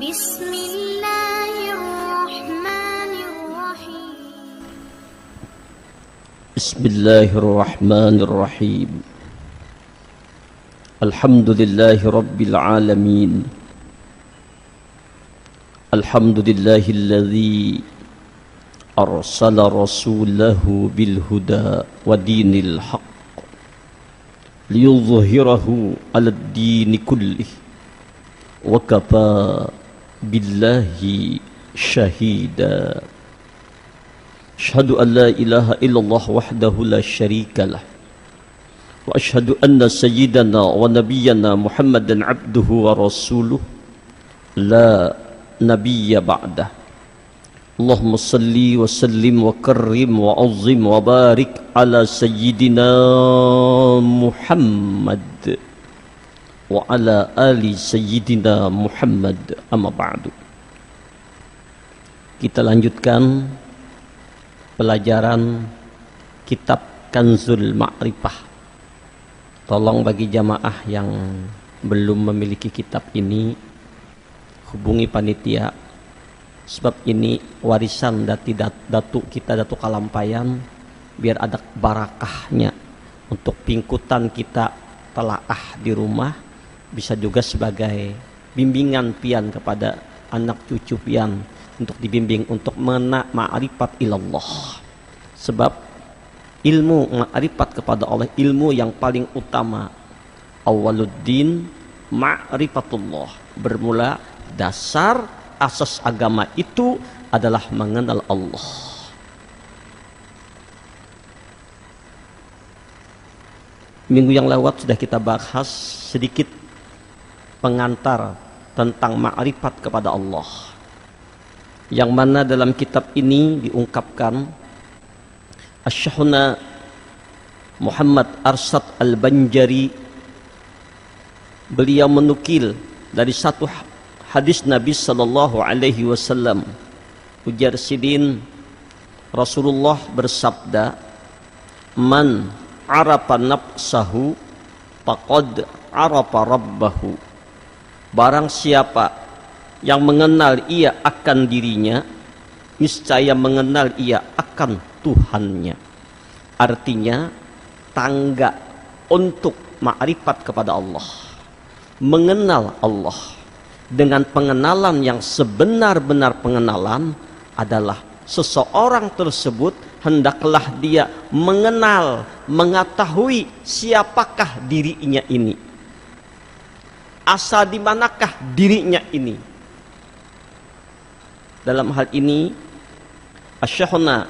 بسم الله الرحمن الرحيم بسم الله الرحمن الرحيم الحمد لله رب العالمين الحمد لله الذي أرسل رسوله بالهدى ودين الحق ليظهره على الدين كله وكفى بالله شهيدا أشهد أن لا إله إلا الله وحده لا شريك له وأشهد أن سيدنا ونبينا محمدا عبده ورسوله لا نبي بعده اللهم صل وسلم وكرم وعظم وبارك على سيدنا محمد وعلى آل سيدنا محمد أما بعد. Kita lanjutkan pelajaran kitab Kanzul Ma'rifah. Tolong bagi jamaah yang belum memiliki kitab ini, hubungi panitia, sebab ini warisan datuk kita, Datuk Kalampayan, biar ada barakahnya untuk pingkutan kita telaah di rumah, bisa juga sebagai bimbingan pian kepada anak cucu pian untuk dibimbing untuk ma'rifat ilallah. Sebab ilmu ma'rifat kepada Allah, ilmu yang paling utama. Awaluddin ma'rifatullah, bermula dasar asas agama itu adalah mengenal Allah. Minggu yang lewat sudah kita bahas sedikit pengantar tentang ma'rifat kepada Allah, yang mana dalam kitab ini diungkapkan Asy-Syekhuna Muhammad Arsad Al-Banjari, beliau menukil dari satu hadis Nabi sallallahu alaihi wasallam. Ujar sidin, Rasulullah bersabda, "Man arafa nafsahu faqad arafa rabbahu." Barang siapa yang mengenal ia akan dirinya, niscaya mengenal ia akan Tuhannya. Artinya tangga untuk ma'rifat kepada Allah, mengenal Allah dengan pengenalan yang sebenar-benar pengenalan adalah seseorang tersebut hendaklah dia mengenal, mengetahui siapakah dirinya ini, asal di manakah dirinya ini. Dalam hal ini Asy-Syekhuna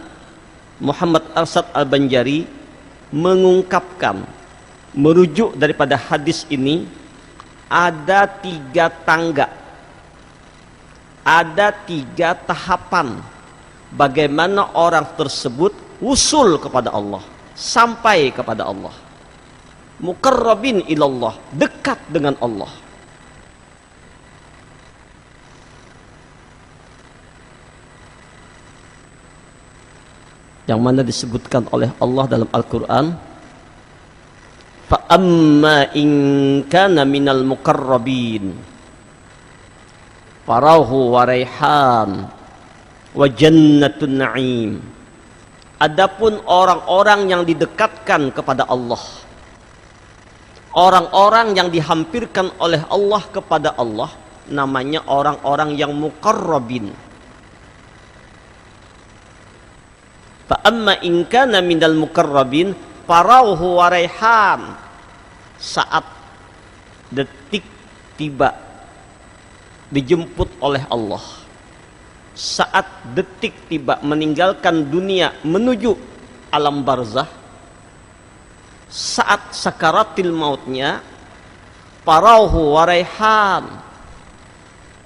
Muhammad Arsad Al-Banjari mengungkapkan, merujuk daripada hadis ini, ada 3 tangga, ada 3 tahapan bagaimana orang tersebut usul kepada Allah, sampai kepada Allah. Muqarrabin ilallah, dekat dengan Allah. Yang mana disebutkan oleh Allah dalam Al-Quran, fa amma in kana minal muqarrabin farahu wa raihan wa jannatun na'im. Adapun orang-orang yang didekatkan kepada Allah, orang-orang yang dihampirkan oleh Allah kepada Allah, namanya orang-orang yang muqarrabin. Fa amma in kana minal muqarrabin farauhu wa raihan. Saat detik tiba dijemput oleh Allah, saat detik tiba meninggalkan dunia menuju alam barzah, saat sakaratil mautnya, farauhu wa raihan,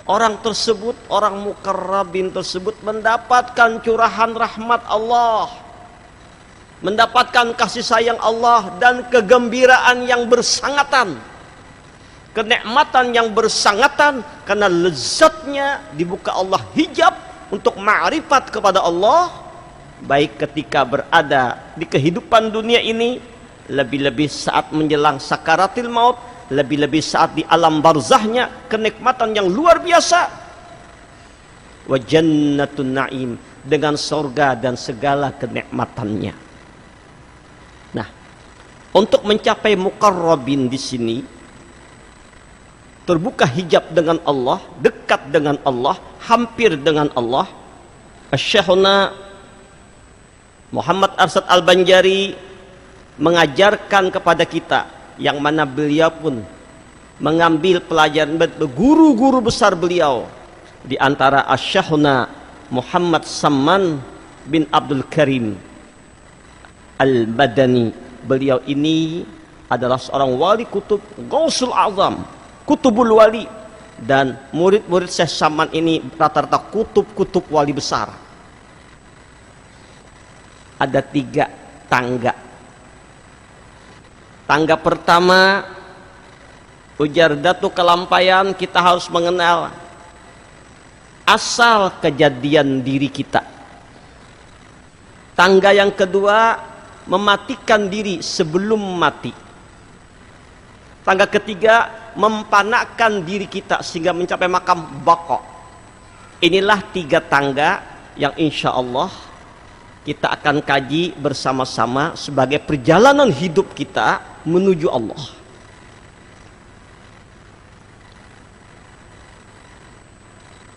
orang tersebut, orang muqarrabin tersebut mendapatkan curahan rahmat Allah, mendapatkan kasih sayang Allah dan kegembiraan yang bersangatan, kenikmatan yang bersangatan, karena lezatnya dibuka Allah hijab untuk ma'rifat kepada Allah, baik ketika berada di kehidupan dunia ini, lebih-lebih saat menjelang sakaratil maut, lebih-lebih saat di alam barzahnya, kenikmatan yang luar biasa, wa jannatun na'im, dengan surga dan segala kenikmatannya. Nah, untuk mencapai muqarrabin di sini, terbuka hijab dengan Allah, dekat dengan Allah, hampir dengan Allah. Syekhuna Muhammad Arsyad Al-Banjari mengajarkan kepada kita, yang mana beliau pun mengambil pelajaran guru-guru besar beliau, di antara Syekhuna Muhammad Samman bin Abdul Karim Al-Madani. Beliau ini adalah seorang wali kutub, Gausul Azam, kutubul wali, dan murid-murid Syekh Samman ini rata-rata kutub-kutub wali besar. Ada 3 tangga. Tangga pertama, ujar Datuk Kelampaian, kita harus mengenal asal kejadian diri kita. Tangga yang kedua, mematikan diri sebelum mati. Tangga ketiga, mempanakkan diri kita sehingga mencapai makam baqa. Inilah 3 tangga yang insya Allah kita akan kaji bersama-sama sebagai perjalanan hidup kita menuju Allah.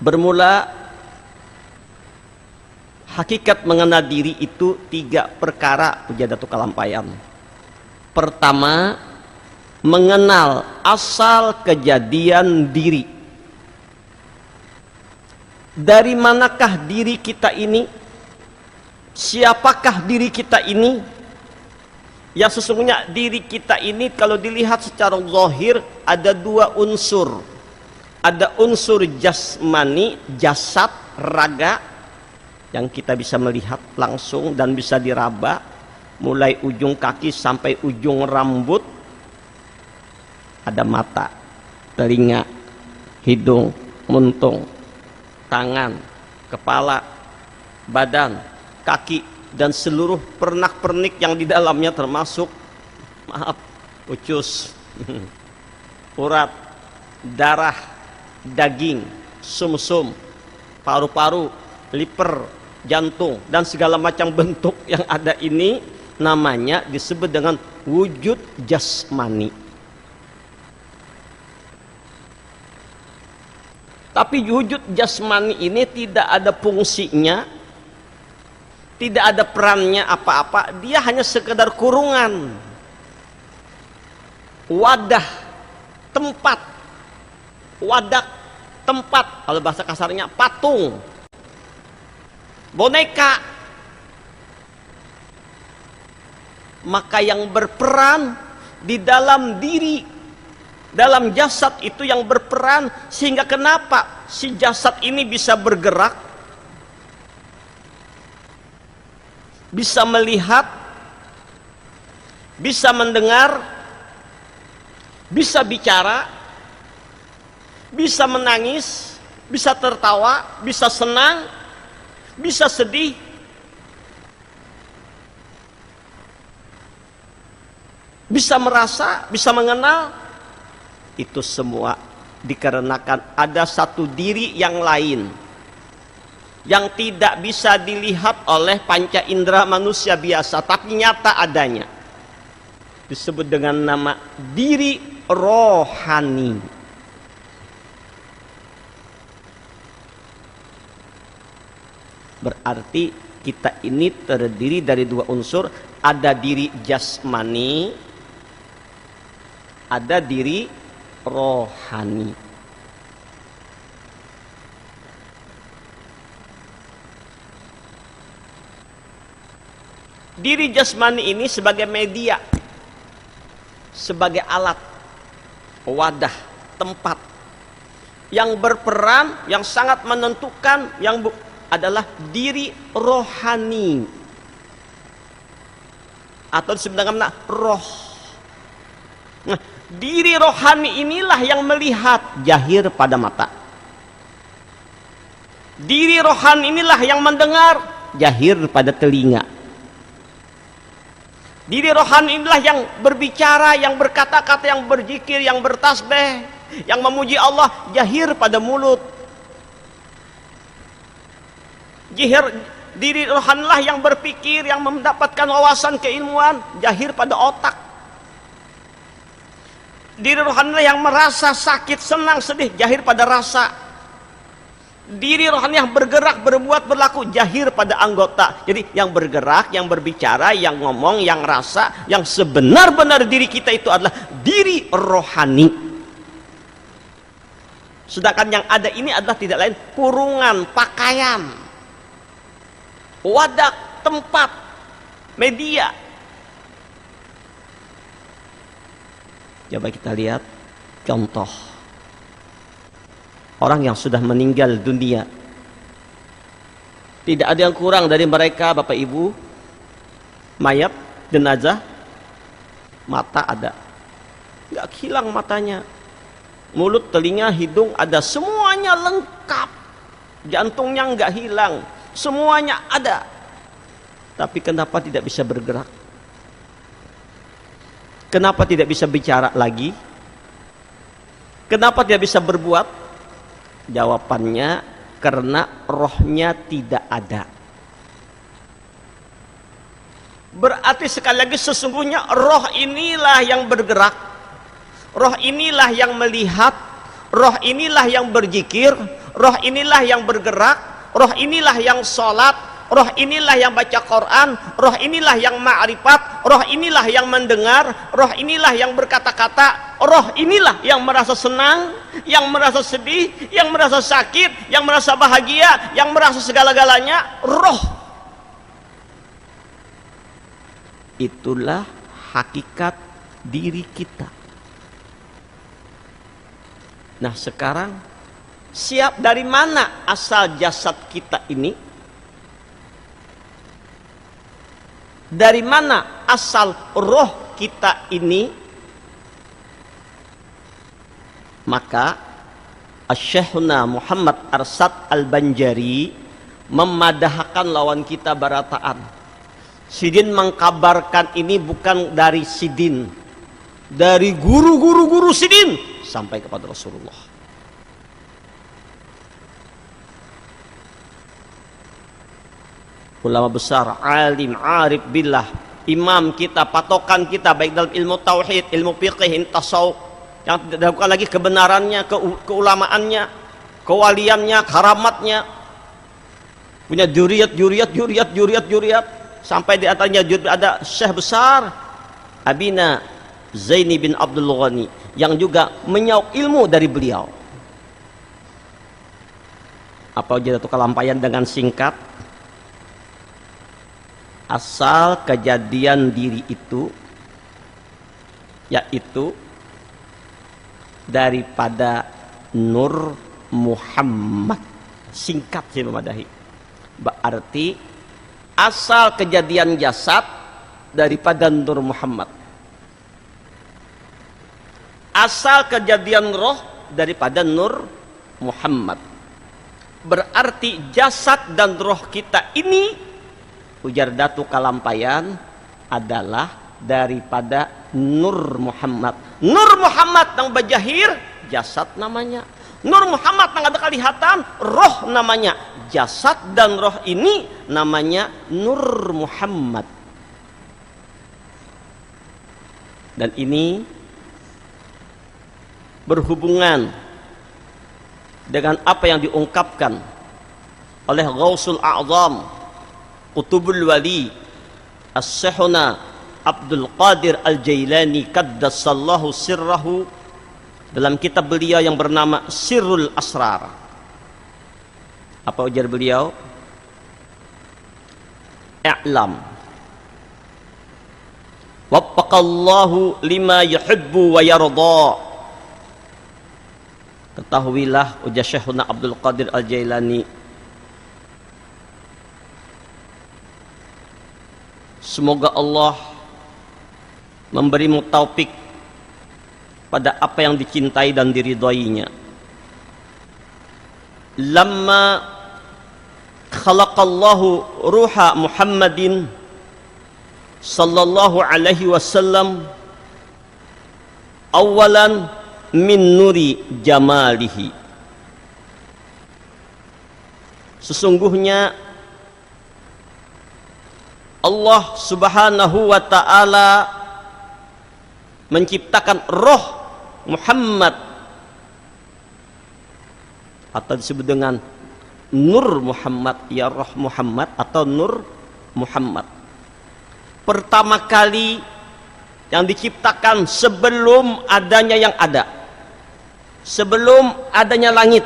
Bermula, hakikat mengenal diri itu 3 perkara, ujar Datuk Kelampaian. Pertama, mengenal asal kejadian diri. Dari manakah diri kita ini? Siapakah diri kita ini? Yang sesungguhnya diri kita ini kalau dilihat secara zahir ada 2 unsur. Ada unsur jasmani, jasad, raga, yang kita bisa melihat langsung dan bisa diraba, mulai ujung kaki sampai ujung rambut. Ada mata, telinga, hidung, muntung, tangan, kepala, badan, kaki, dan seluruh pernak-pernik yang di dalamnya, termasuk ucus, urat, darah, daging, sumsum, paru-paru, liver, jantung, dan segala macam bentuk yang ada ini namanya disebut dengan wujud jasmani. Tapi wujud jasmani ini tidak ada fungsinya, tidak ada perannya apa-apa, dia hanya sekedar kurungan, wadah, tempat, wadah, tempat, kalau bahasa kasarnya patung, boneka. Maka yang berperan di dalam diri, dalam jasad itu yang berperan, sehingga kenapa si jasad ini bisa bergerak, bisa melihat, bisa mendengar, bisa bicara, bisa menangis, bisa tertawa, bisa senang, bisa sedih, bisa merasa, bisa mengenal. Itu semua dikarenakan ada satu diri yang lain yang tidak bisa dilihat oleh panca indera manusia biasa, tapi nyata adanya. Disebut dengan nama diri rohani. Berarti kita ini terdiri dari 2 unsur, ada diri jasmani, ada diri rohani. Diri jasmani ini sebagai media, sebagai alat, wadah, tempat yang berperan, yang sangat menentukan, yang adalah diri rohani, atau disebut dengan roh. Nah, diri rohani inilah yang melihat jahir pada mata. Diri rohani inilah yang mendengar jahir pada telinga. Diri rohani inilah yang berbicara, yang berkata-kata, yang berzikir, yang bertasbih, yang memuji Allah jahir pada mulut. Diri rohanilah yang berpikir, yang mendapatkan wawasan keilmuan. Jahir pada otak. Diri rohanilah yang merasa sakit, senang, sedih. Jahir pada rasa. Diri rohani yang bergerak, berbuat, berlaku. Jahir pada anggota. Jadi yang bergerak, yang berbicara, yang ngomong, yang rasa, yang sebenar-benar diri kita itu adalah diri rohani. Sedangkan yang ada ini adalah tidak lain kurungan, pakaian, wadah, tempat, media. Coba kita lihat contoh orang yang sudah meninggal dunia. Tidak ada yang kurang dari mereka, Bapak Ibu. Mayat, jenazah, mata ada, nggak hilang matanya. Mulut, telinga, hidung ada, semuanya lengkap. Jantungnya nggak hilang, semuanya ada. Tapi kenapa tidak bisa bergerak? Kenapa tidak bisa bicara lagi? Kenapa tidak bisa berbuat? Jawabannya karena rohnya tidak ada. Berarti sekali lagi sesungguhnya roh inilah yang bergerak. Roh inilah yang melihat, roh inilah yang berzikir, roh inilah yang bergerak, roh inilah yang sholat, roh inilah yang baca Quran, roh inilah yang ma'rifat, roh inilah yang mendengar, roh inilah yang berkata-kata, roh inilah yang merasa senang, yang merasa sedih, yang merasa sakit, yang merasa bahagia, yang merasa segala-galanya. Roh itulah hakikat diri kita. Nah sekarang siap dari mana asal jasad kita ini? Dari mana asal roh kita ini? Maka Asy-Syekhuna Muhammad Arsad Al-Banjari memadahkan lawan kita barataan. Sidin mengkabarkan ini bukan dari Sidin, dari guru-guru Sidin sampai kepada Rasulullah. Ulama besar, alim, arif billah, imam kita, patokan kita baik dalam ilmu tauhid, ilmu fiqh, tasawuf, yang tidak bukan lagi kebenarannya, keulamaannya, kewaliannya, karamatnya, punya juriat, sampai di antaranya ada syekh besar Abina Zaini bin Abdul Ghani yang juga menyaup ilmu dari beliau. Apa aja itu kelampaian dengan singkat? Asal kejadian diri itu yaitu daripada Nur Muhammad. Singkat sih memadahi. Berarti asal kejadian jasad daripada Nur Muhammad. Asal kejadian roh daripada Nur Muhammad. Berarti jasad dan roh kita ini, ujar Datu Kalampayan, adalah daripada Nur Muhammad. Nur Muhammad yang berjahir, jasad namanya. Nur Muhammad yang ada kelihatan, roh namanya. Jasad dan roh ini namanya Nur Muhammad. Dan ini berhubungan dengan apa yang diungkapkan oleh Ghausul A'zam Qutubul Wali As-Syekhuna Abdul Qadir Al-Jailani Qaddasallahu sirrahu dalam kitab beliau yang bernama Sirrul Asrar. Apa ujar beliau? I'lam waffaqallahu lima yuhibbu wa yarda. Ketahuilah, ujar Syekhuna Abdul Qadir Al-Jailani, semoga Allah memberimu taufik pada apa yang dicintai dan diridhoinya. Lamma khalaqallahu ruha Muhammadin sallallahu alaihi wasallam awalan min nuri jamalihi. Sesungguhnya Allah Subhanahu wa ta'ala menciptakan roh Muhammad, atau disebut dengan Nur Muhammad, ya roh Muhammad atau Nur Muhammad. Pertama kali yang diciptakan sebelum adanya yang ada, sebelum adanya langit,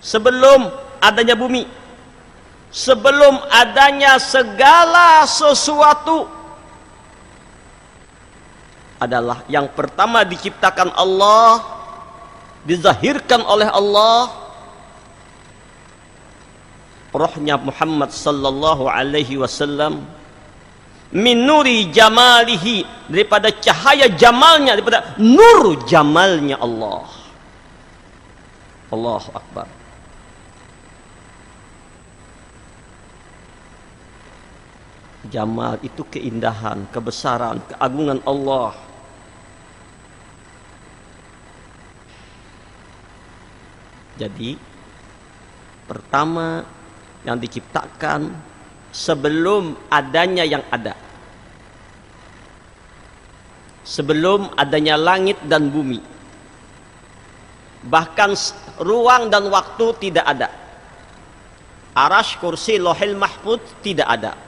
sebelum adanya bumi, sebelum adanya segala sesuatu, adalah yang pertama diciptakan Allah, dizahirkan oleh Allah, rohnya Muhammad sallallahu alaihi wasallam, min nuri jamalihi, daripada cahaya jamalnya, daripada nur jamalnya Allah. Allahu Akbar. Jamal itu keindahan, kebesaran, keagungan Allah. Jadi pertama yang diciptakan sebelum adanya yang ada, sebelum adanya langit dan bumi, bahkan ruang dan waktu tidak ada, arasy, kursi, lauhil mahfuz tidak ada,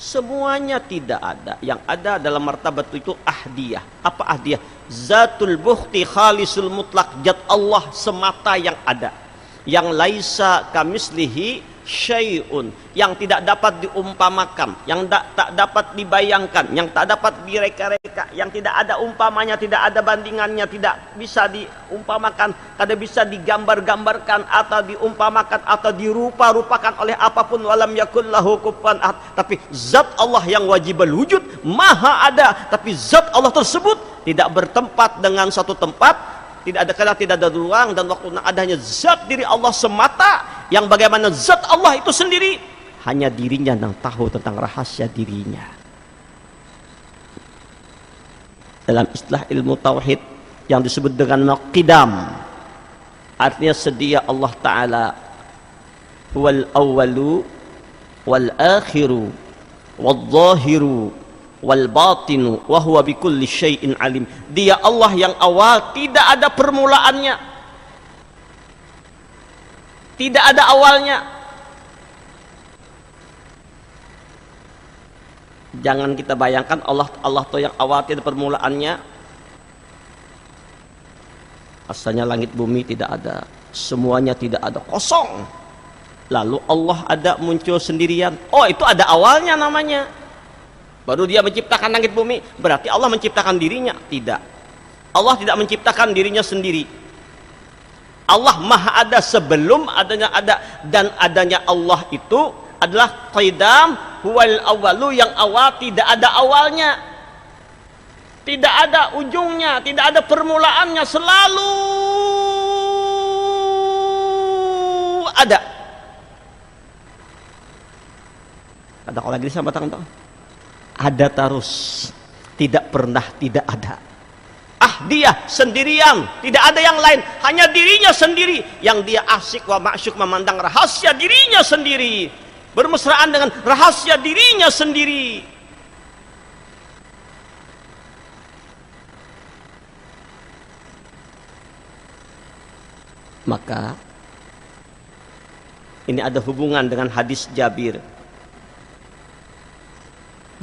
semuanya tidak ada. Yang ada dalam martabat itu ahdiyah. Apa ahdiyah? Zatul bukhti khalisul mutlak, zat Allah semata yang ada, yang laisa kamislihi syai'un, yang tidak dapat diumpamakan, yang tak dapat dibayangkan, yang tak dapat direka-reka, yang tidak ada umpamanya, tidak ada bandingannya, tidak bisa diumpamakan, tidak bisa digambar-gambarkan atau diumpamakan atau dirupa-rupakan oleh apapun. Walam yakul lahu kufuwan ahad. Tapi zat Allah yang wajibul wujud, maha ada, tapi zat Allah tersebut tidak bertempat dengan satu tempat, tidak ada kala, tidak ada ruang dan waktu. Adanya zat diri Allah semata, yang bagaimana zat Allah itu sendiri hanya dirinya yang tahu tentang rahasia dirinya. Dalam istilah ilmu tauhid yang disebut dengan qidam, artinya sedia Allah Ta'ala huwal awwalu wal akhiru wal zahiru wal batinu wa huwa bikulli syai'in alim. Dia Allah yang awal, tidak ada permulaannya, tidak ada awalnya. Jangan kita bayangkan Allah itu yang awal, tidak ada permulaannya. Asalnya langit bumi tidak ada, semuanya tidak ada, kosong. Lalu Allah ada, muncul sendirian. Oh, itu ada awalnya namanya. Baru dia menciptakan langit bumi, berarti Allah menciptakan dirinya? Tidak. Allah tidak menciptakan dirinya sendiri. Allah maha ada sebelum adanya ada, dan adanya Allah itu adalah qidam, huwal awwalu, yang awal, tidak ada awalnya, tidak ada ujungnya, tidak ada permulaannya, selalu ada. Ada kalau lagi sama tangan, ada terus, tidak pernah tidak ada. Dia sendirian, tidak ada yang lain, hanya dirinya sendiri yang dia asyik wa ma'syuk, memandang rahasia dirinya sendiri, bermesraan dengan rahasia dirinya sendiri. Maka ini ada hubungan dengan hadis Jabir,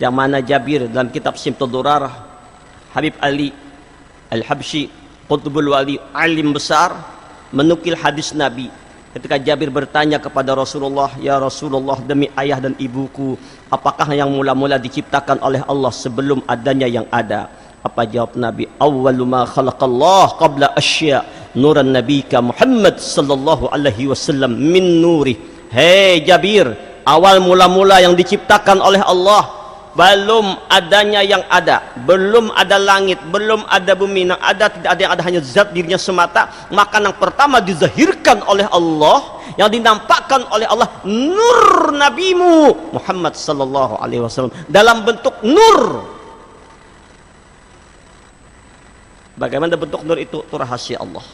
yang mana Jabir dalam kitab Simtud Durarah, Habib Ali Al-Habsyi, Qutbul Wali, alim besar, menukil hadis Nabi ketika Jabir bertanya kepada Rasulullah, ya Rasulullah, demi ayah dan ibuku, apakah yang mula-mula diciptakan oleh Allah sebelum adanya yang ada? Apa jawab Nabi? Awwalu ma khalaqallah qabla asya nuran nabika Muhammad sallallahu alaihi wasallam min nuri. Hei Jabir, awal mula-mula yang diciptakan oleh Allah belum adanya yang ada, belum ada langit, belum ada bumi, yang ada tidak ada yang ada, hanya zat dirinya semata. Maka yang pertama dizahirkan oleh Allah, yang dinampakkan oleh Allah, nur nabimu Muhammad sallallahu alaihi wasallam dalam bentuk nur. Bagaimana bentuk nur itu? Itu rahasia Allah.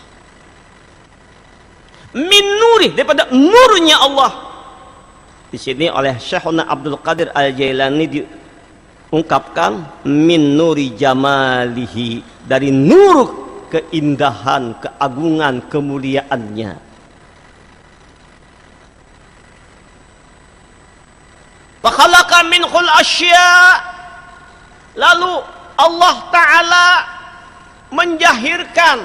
Min nuri, daripada nurnya Allah. Di sini oleh Syekhuna Abdul Qadir Al-Jailani diungkapkan min nuri jamalihi, dari nur keindahan, keagungan, kemuliaannya. Fa khalaqa minhul asya, lalu Allah Ta'ala menjahirkan,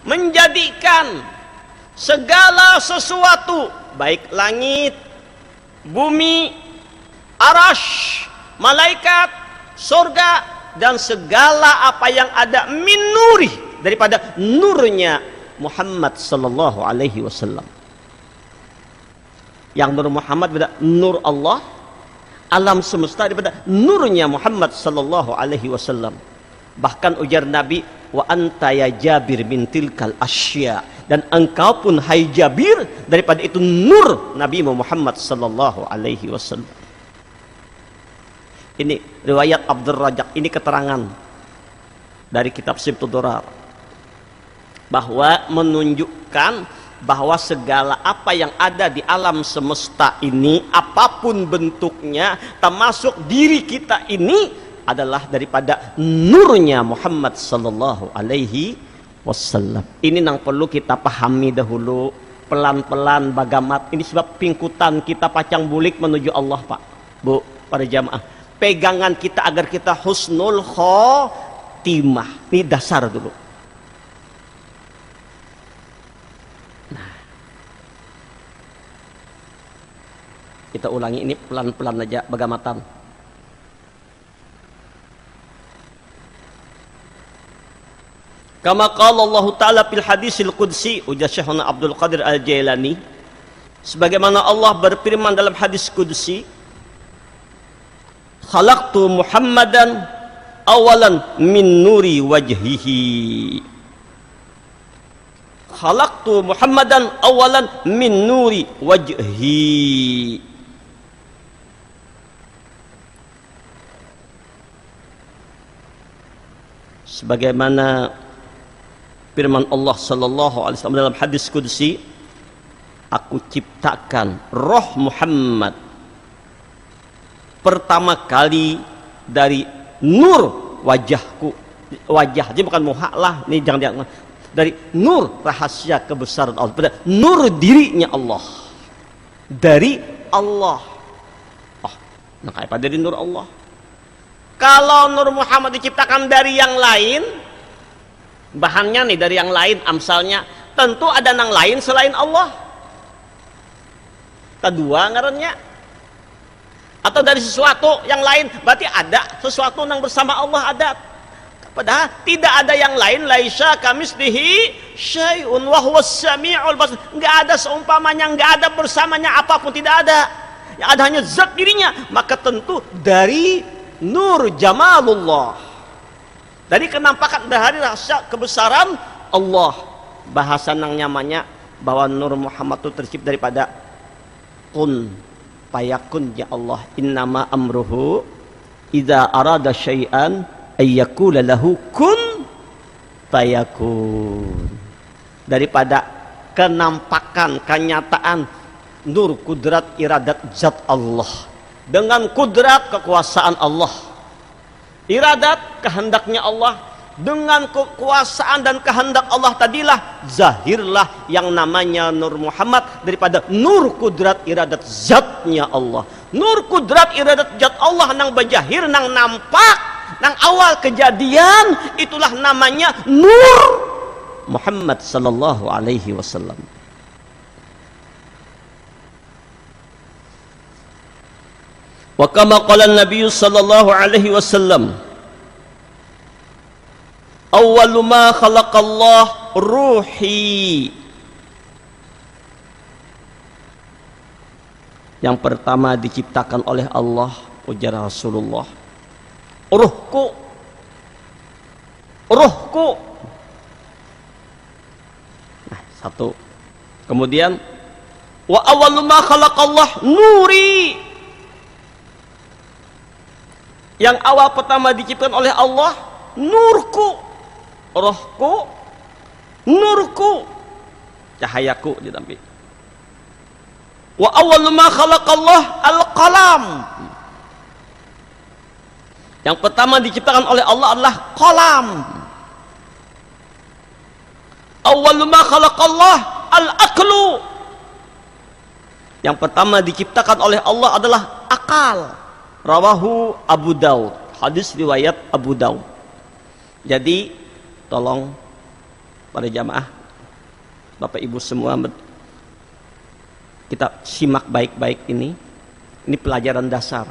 menjadikan segala sesuatu, baik langit, bumi, arash, malaikat, surga, dan segala apa yang ada min nuri, daripada nurnya Muhammad sallallahu alaihi wasallam. Yang nur Muhammad daripada nur Allah, alam semesta daripada nurnya Muhammad sallallahu alaihi wasallam. Bahkan ujar Nabi, wa anta ya Jabir min tilkal asya, dan engkau pun hai Jabir daripada itu nur Nabi Muhammad sallallahu alaihi wasallam. Ini riwayat Abdul Razak, ini keterangan dari kitab Sibtud Durar bahwa menunjukkan bahwa segala apa yang ada di alam semesta ini, apapun bentuknya, termasuk diri kita ini, adalah daripada nurnya Muhammad sallallahu alaihi wasallam. Ini yang perlu kita pahami dahulu, pelan-pelan bagamat. Ini sebab pingkutan kita pacang bulik menuju Allah, Pak, Bu, para jamaah. Pegangan kita agar kita husnul khotimah. Ini dasar dulu. Nah, kita ulangi ini pelan-pelan aja bagamatan. Kama qala Allah Ta'ala fil hadisil qudsi, ujar Syekhuna Abdul Qadir Al-Jailani, sebagaimana Allah berfirman dalam hadis qudsi, khalaqtu Muhammadan awalan min nuri wajhihi. Khalaqtu Muhammadan awalan min nuri wajhi. Sebagaimana firman Allah sallallahu alaihi wasallam dalam hadis qudsi, aku ciptakan roh Muhammad pertama kali dari nur wajahku. Wajah, jadi bukan muha lah, ini jangan dari nur rahasia kebesaran Allah, pada nur dirinya Allah, dari Allah. Oh, nah kayak pada dari nur Allah. Kalau nur Muhammad diciptakan dari yang lain, bahannya nih dari yang lain, amsalnya tentu ada yang lain selain Allah. Kedua ngarannya, atau dari sesuatu yang lain, berarti ada sesuatu yang bersama Allah ada. Padahal tidak ada yang lain, laisa kamitslihi syai'un wa huwas samiul basir. Enggak ada seumpamanya, enggak ada bersamanya, apapun tidak ada. Yang ada hanya zat dirinya. Maka tentu dari nur jamalullah, dari kenampakan, dari rasa kebesaran Allah. Bahasa nang nyamannya bahwa nur Muhammad itu tercipta daripada kun fayakun, ya Allah. Innama amruhu idza arada syai'an ayyakula lahu kun fayakun. Daripada kenampakan, kenyataan nur kudrat iradat zat Allah, dengan kudrat kekuasaan Allah, iradat kehendaknya Allah, dengan kekuasaan dan kehendak Allah tadilah zahirlah yang namanya Nur Muhammad daripada nur kudrat iradat zatnya Allah. Nur kudrat iradat zat Allah nang bajahir, nang nampak, nang awal kejadian, itulah namanya Nur Muhammad sallallahu alaihi wasallam. Wa kama qala an-nabiy sallallahu alaihi wasallam, awwalu ma khalaqallah ruhi. Yang pertama diciptakan oleh Allah, ujar Rasulullah, ruhku, ruhku. Nah, satu. Kemudian wa awwalu ma khalaqallah nuri. Yang awal pertama diciptakan oleh Allah nurku, rohku, nurku, cahayaku ditampil. Wa awwalu ma khalaqallah al-qalam. Yang pertama diciptakan oleh Allah adalah qalam. Awwalu ma khalaqallah al-aqlu. Yang pertama diciptakan oleh Allah adalah akal. Rawahu Abu Daud. Hadis riwayat Abu Daud. Jadi tolong para jamaah, Bapak Ibu semua, kita simak baik-baik ini. Ini pelajaran dasar.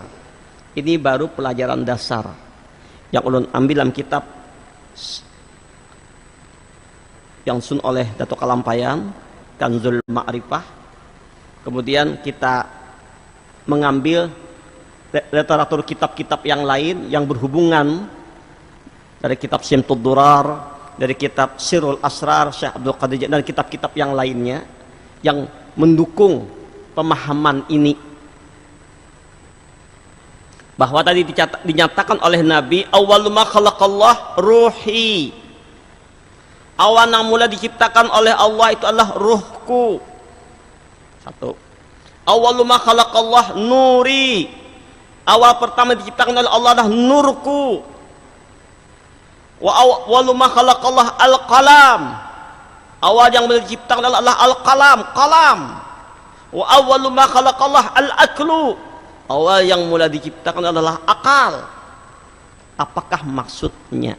Ini baru pelajaran dasar yang ulun ambil dalam kitab yang sun oleh Dato' Kalampayan, Kanzul Ma'rifah. Kemudian kita mengambil literatur kitab-kitab yang lain yang berhubungan, dari kitab Simtud Durar, dari kitab Sirrul Asrar Syekh Abdul Qadir, dan kitab-kitab yang lainnya yang mendukung pemahaman ini, bahwa tadi dinyatakan oleh Nabi, awwalu ma khalaqallah ruhi. Awal yang mula diciptakan oleh Allah itu adalah ruhku. Satu. Awwalu ma khalaqallah nuri. Awal pertama diciptakan oleh Allah adalah nurku. Wa awwalu ma khalaqallah al-qalam. Awal yang mula diciptakan adalah al-qalam, qalam. Wa awwalu ma khalaqallah al-aklu. Awal yang mula diciptakan adalah akal. Apakah maksudnya?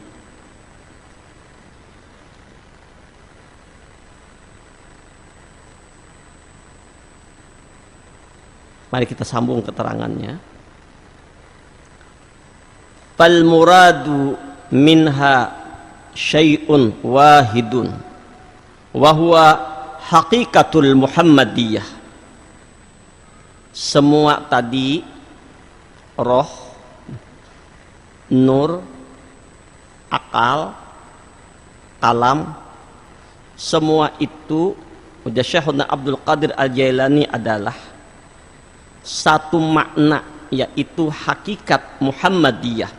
Mari kita sambung keterangannya. Fal muradu minha syai'un wahidun wa huwa haqiqatul Muhammadiyah. Semua tadi, roh, nur, akal, kalam, semua itu ujar Syekhuna Abdul Qadir Al-Jailani adalah satu makna, yaitu hakikat Muhammadiyah.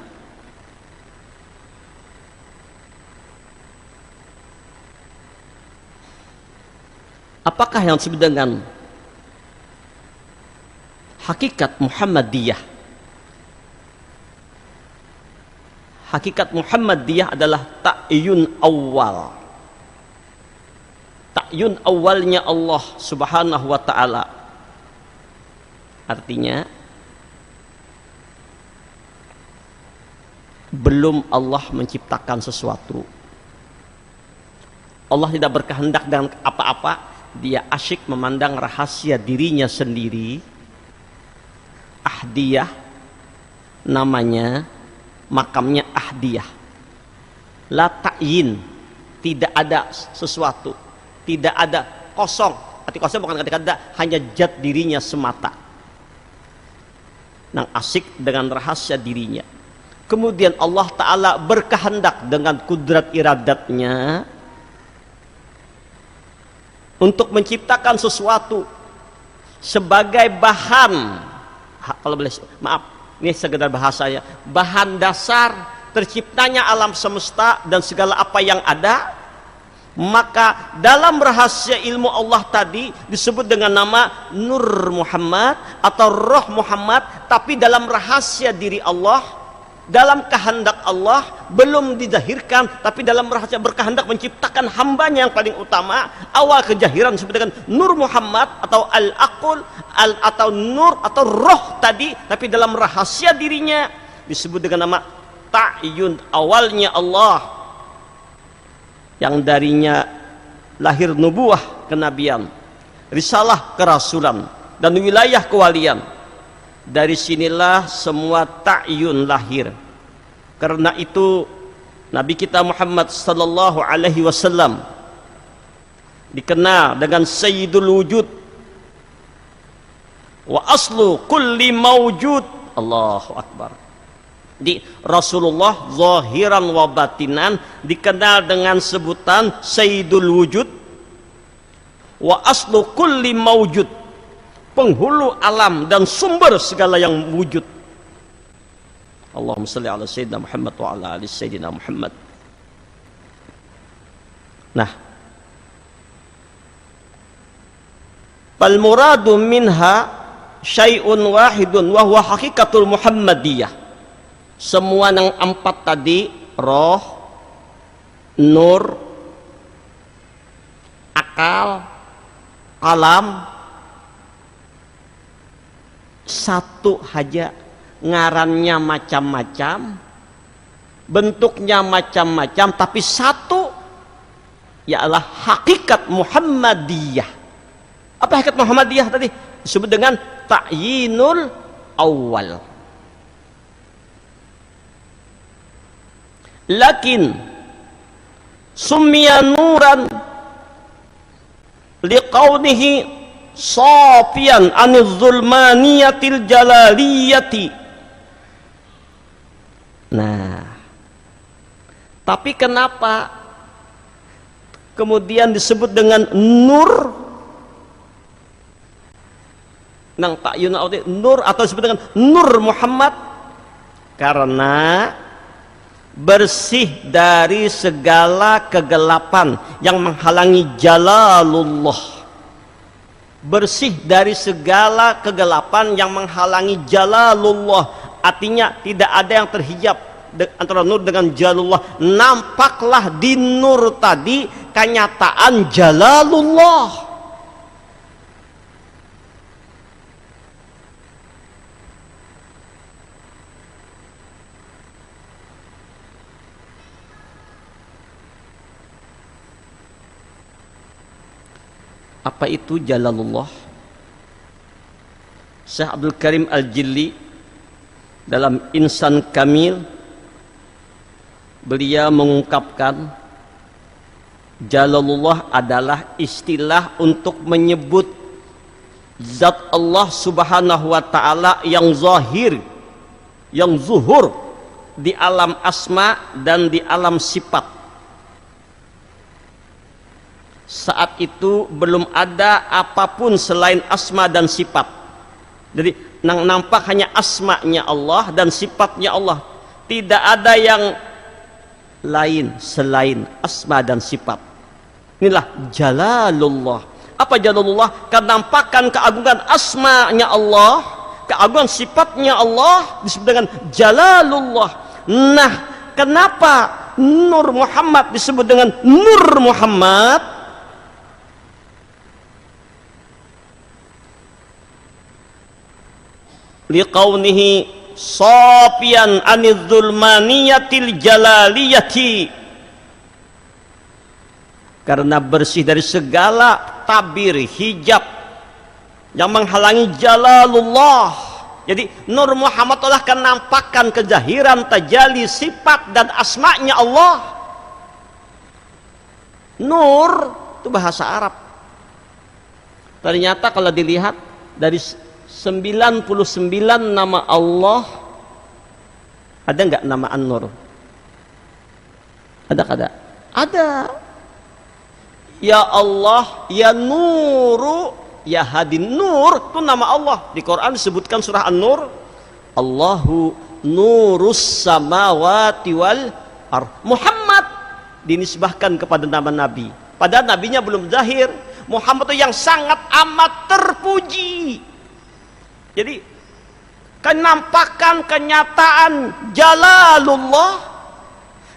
Apakah yang disebut dengan hakikat Muhammadiyah? Hakikat Muhammadiyah adalah ta'yun awal. Ta'yun awalnya Allah Subhanahu wa ta'ala. Artinya belum Allah menciptakan sesuatu, Allah tidak berkehendak dengan apa-apa, dia asyik memandang rahasia dirinya sendiri. Ahdiyah namanya, makamnya ahdiyah. La ta'yin, tidak ada sesuatu, tidak ada kosong. Arti kosong bukan ketika ada, hanya zat dirinya semata. Nang asik dengan rahasia dirinya. Kemudian Allah Ta'ala berkehendak dengan kudrat iradatnya untuk menciptakan sesuatu sebagai bahan, kalau boleh maaf, ini sekedar bahasanya, bahan dasar terciptanya alam semesta dan segala apa yang ada. Maka dalam rahasia ilmu Allah tadi disebut dengan nama Nur Muhammad atau Roh Muhammad, tapi dalam rahasia diri Allah, dalam kehendak Allah belum dizahirkan, tapi dalam rahasia berkehendak menciptakan hambanya yang paling utama. Awal kejahiran disebut dengan Nur Muhammad atau Al-Aqul atau Nur atau Roh tadi, tapi dalam rahasia dirinya disebut dengan nama Ta'yun, awalnya Allah, yang darinya lahir nubuah kenabian, risalah kerasulan, dan wilayah kewalian. Dari sinilah semua ta'yun lahir. Karena itu Nabi kita Muhammad sallallahu alaihi wasallam dikenal dengan Sayyidul Wujud wa aslu kulli mawjud. Allahu Akbar. Di Rasulullah zahiran wa batinan dikenal dengan sebutan Sayyidul Wujud wa aslu kulli mawjud, penghulu alam dan sumber segala yang wujud. Allahumma salli ala Sayyidina Muhammad wa ala ali Sayyidina Muhammad. Nah, Fal muradu minha syai'un wahidun wa huwa hakikatul Muhammadiyah. Semua yang 4 tadi, roh, nur, akal, alam, satu saja, ngarannya macam-macam, bentuknya macam-macam, tapi satu, ialah hakikat Muhammadiyah. Apa hakikat Muhammadiyah tadi? Disebut dengan ta'yinul awal. Lakin summiya nuran liqaunihi safiyan anil zulmaniyatil jalaliyati. Nah, tapi kenapa kemudian disebut dengan nur? Nang ta'yun nur atau disebut dengan nur Muhammad? Karena bersih dari segala kegelapan yang menghalangi jalalullah. Bersih dari segala kegelapan yang menghalangi jalalullah. Artinya tidak ada yang terhijab antara nur dengan jalalullah. Nampaklah di nur tadi kenyataan jalalullah. Apa itu jalalullah? Syekh Abdul Karim Al-Jilli dalam Insan Kamil, beliau mengungkapkan jalalullah adalah istilah untuk menyebut zat Allah subhanahu wa ta'ala yang zahir, yang zuhur di alam asma dan di alam sifat. Saat itu belum ada apapun selain asma dan sifat. Jadi nampak hanya asmanya Allah dan sifatnya Allah. Tidak ada yang lain selain asma dan sifat. Inilah jalalullah. Apa jalalullah? Kenampakan keagungan asmanya Allah, keagungan sifatnya Allah disebut dengan jalalullah. Nah, kenapa Nur Muhammad disebut dengan Nur Muhammad? Liqaunihi safiyan anidz zulmaniyatil jalaliyati, karena bersih dari segala tabir hijab yang menghalangi jalalullah. Jadi Nur Muhammad adalah kenampakan kezahiran tajalli sifat dan asma'nya Allah. Nur itu bahasa Arab. Ternyata kalau dilihat dari 99 nama Allah, ada nggak nama An-Nur? Ada kada? Ada. Ya Allah, ya Nuru, ya Hadin. Nur itu nama Allah. Di Quran disebutkan surah An-Nur, Allahu nurus samawati wal ardh. Muhammad dinisbahkan kepada nama Nabi, padahal nabinya belum zahir. Muhammad itu yang sangat amat terpuji. Jadi kenampakan kenyataan jalalullah,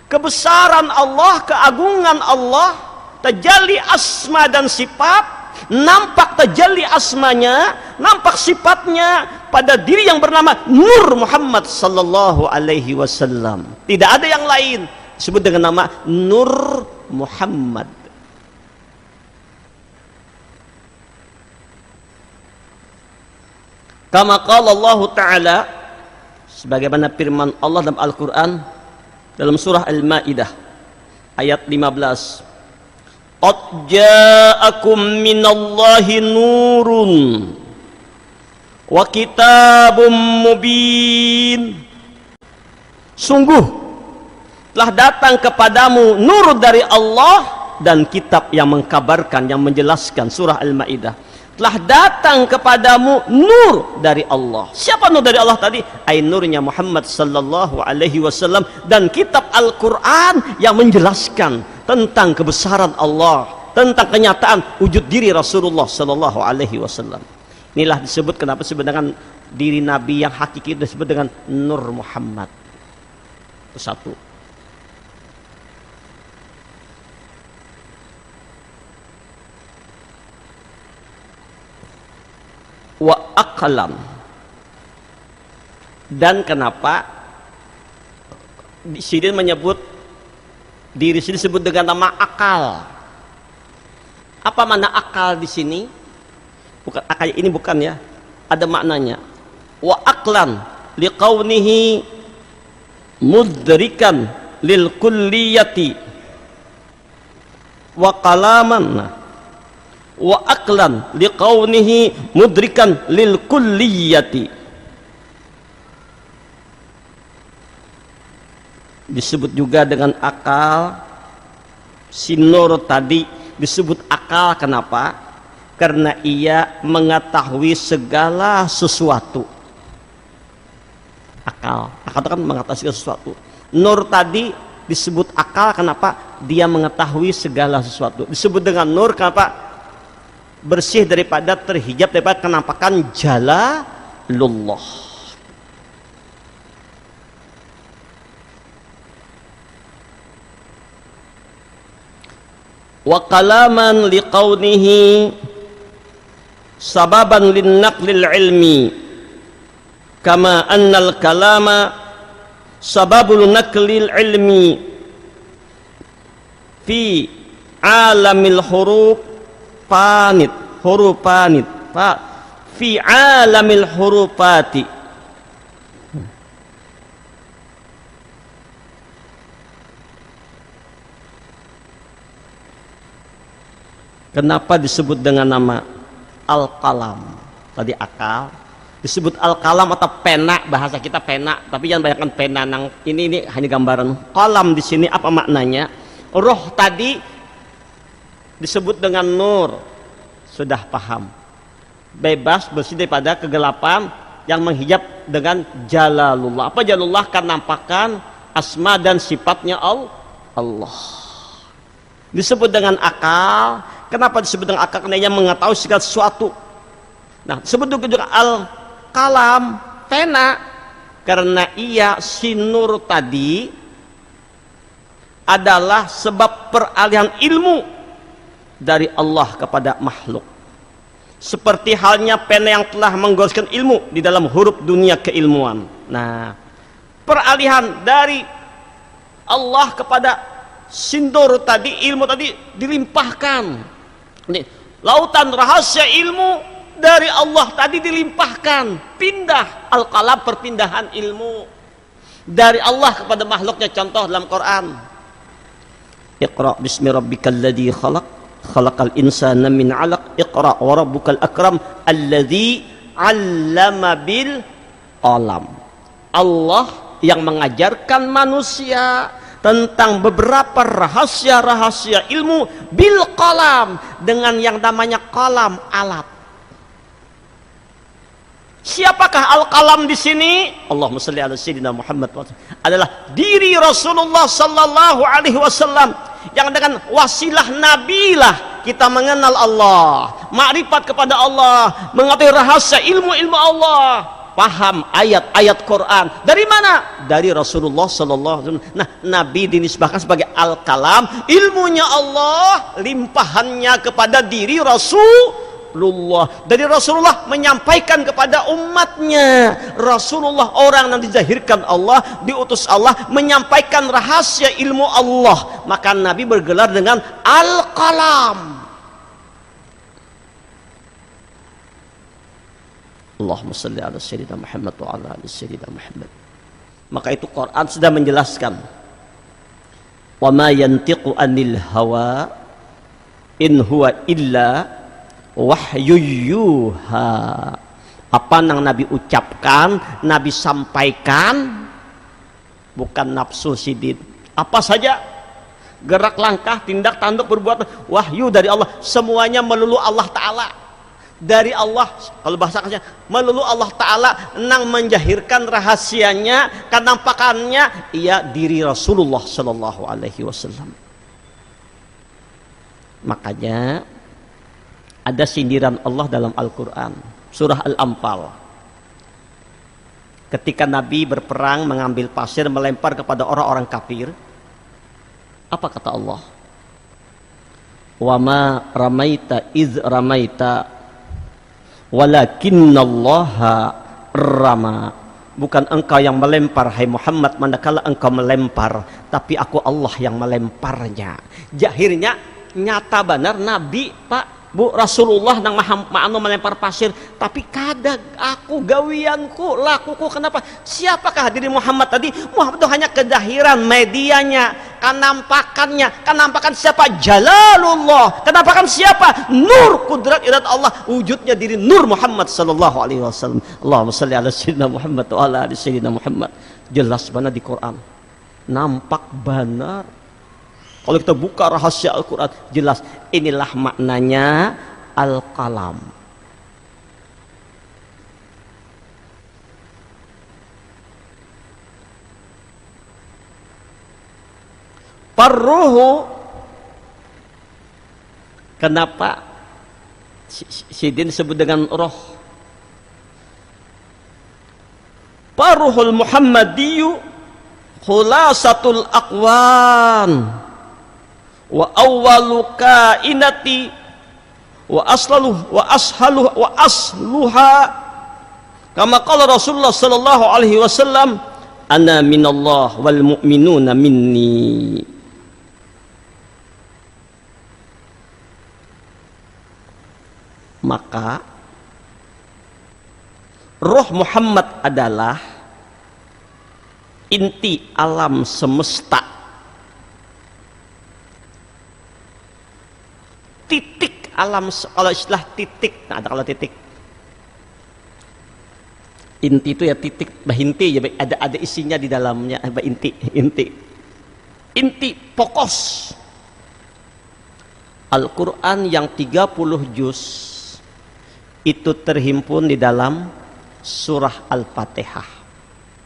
kebesaran Allah, keagungan Allah, tajalli asma dan sifat, nampak tajalli asmanya, nampak sifatnya pada diri yang bernama Nur Muhammad sallallahu alaihi wasallam. Tidak ada yang lain disebut dengan nama Nur Muhammad. Kama qala Allah Ta'ala, sebagaimana firman Allah dalam Al-Quran dalam surah Al-Ma'idah ayat 15, qad ja'akum minallahi nurun wa kitabum mubin. Sungguh telah datang kepadamu nur dari Allah dan kitab yang mengkabarkan, yang menjelaskan. Surah Al-Ma'idah, telah datang kepadamu nur dari Allah. Siapa nur dari Allah tadi? Nurnya Muhammad sallallahu alaihi wasallam dan kitab Al-Quran yang menjelaskan tentang kebesaran Allah, tentang kenyataan wujud diri Rasulullah sallallahu alaihi wasallam. Inilah disebut, kenapa disebut dengan diri Nabi yang hakiki, disebut dengan Nur Muhammad. Itu satu. Wa aqlam. Dan kenapa di sini menyebut diri sini disebut dengan nama akal? Apa makna akal di sini? Bukan akal ini, bukan ya. Ada maknanya. Wa aqlan liqaunihi mudrikan lil kulliyati wa qalaman. Wa aqlan liqaunihi mudrikan lil kulliyati. Disebut juga dengan akal. Sinur tadi disebut akal, kenapa? Karena ia mengetahui segala sesuatu. Akal itu kan mengetahui segala sesuatu. Nur tadi disebut akal, kenapa? Dia mengetahui segala sesuatu. Disebut dengan nur, kenapa? Bersih daripada, terhijab daripada kenampakan jalalullah. Wa kalaman liqaunihi sababan linnaqlil ilmi kama annal kalama sababul naqlil ilmi fi alamil huruf panit fi alamil hurufati. Kenapa disebut dengan nama al-qalam? Tadi akal, disebut al-qalam atau pena, bahasa kita pena, tapi jangan bayangkan pena nang ini hanya gambaran. Qalam di sini apa maknanya? Roh tadi disebut dengan nur, sudah paham. Bebas, bersih daripada kegelapan yang menghijab dengan jalalullah. Apa jalalullah? Kenampakan asma dan sifatnya Allah. Disebut dengan akal. Kenapa disebut dengan akal? Karena ia mengetahui segala sesuatu. Nah, disebut juga al-kalam, pena, karena ia sinur tadi adalah sebab peralihan ilmu dari Allah kepada makhluk. Seperti halnya pena yang telah menggoreskan ilmu di dalam huruf dunia keilmuan. Nah, peralihan dari Allah kepada sinur tadi, ilmu tadi dilimpahkan. Ini, lautan rahasia ilmu dari Allah tadi dilimpahkan, pindah al-qalam, perpindahan ilmu dari Allah kepada makhluknya. Contoh dalam Quran, Iqra bismi rabbikal ladzi khalaq khalaqal insana min 'alaq iqra wa rabbukal akram alladzi 'allama bil qalam. Allah yang mengajarkan manusia tentang beberapa rahasia-rahasia ilmu bil qalam, dengan yang namanya qalam, alat. Siapakah al-qalam di sini? Allahumma shalli ala sayyidina Muhammad, adalah diri Rasulullah sallallahu alaihi wasallam, yang dengan wasilah nabilah kita mengenal Allah, makrifat kepada Allah, mengetahui rahasia ilmu-ilmu Allah, paham ayat-ayat Quran. Dari mana? Dari Rasulullah sallallahu alaihi wasallam. Nah, Nabi dinisbahkan sebagai al-kalam, ilmunya Allah, limpahannya kepada diri Rasulullah. Dari Rasulullah menyampaikan kepada umatnya. Rasulullah orang yang dizahirkan Allah, diutus Allah menyampaikan rahasia ilmu Allah. Maka Nabi bergelar dengan al-kalam. Allahumma salli ala sayyidina Muhammad wa ala ali sayyidina Muhammad. Maka itu Quran sudah menjelaskan, wa ma yantiqu anil hawa in huwa illa wahyu yuha. Apa yang Nabi ucapkan, Nabi sampaikan, bukan nafsu sidin. Apa saja, gerak langkah, tindak tanduk, perbuatan, wahyu dari Allah. Semuanya melulu Allah Ta'ala, dari Allah. Kalau bahasa kasihnya, melulu Allah Ta'ala nang menjahirkan rahasianya, kenampakannya ia diri Rasulullah Sallallahu Alaihi Wasallam. Makanya ada sindiran Allah dalam Al-Quran, surah Al-Anfal. Ketika Nabi berperang mengambil pasir melempar kepada orang-orang kafir, apa kata Allah? Wa ma ramaita iz ramaita walakinnallaha rama. Bukan engkau yang melempar, hai Muhammad, manakala engkau melempar, tapi aku Allah yang melemparnya. Jahirnya nyata benar Nabi, Pak, Bu, Rasulullah nang ma'anu melempar pasir, tapi kada aku gawianku, lakuku. Kenapa? Siapakah diri Muhammad tadi? Muhammad itu hanya kedahiran medianya, kenampakan siapa? Jalalullah. Kenampakan siapa? Nur kudrat irat Allah, wujudnya diri Nur Muhammad sallallahu alaihi wasallam. Allahumma shalli ala sayyidina Muhammad wa ala ali sayyidina Muhammad. Jelas benar di Quran. Nampak benar. Kalau kita buka rahasia Al-Quran, jelas inilah maknanya Al-Qalam. Parruhu, kenapa Sidin disebut dengan roh? Parruhul Muhammadiyu khulasatul aqwan wa awwalu kainati wa asluha kama qala Rasulullah sallallahu alaihi wasallam, ana minallah wal mu'minuna minni. Maka roh Muhammad adalah inti alam semesta, titik alam. Kalau istilah titik, nah ada kalau titik inti itu ya titik, inti ya, ada isinya di dalamnya, inti pokos. Al-Quran yang 30 juz itu terhimpun di dalam surah Al-Fatihah.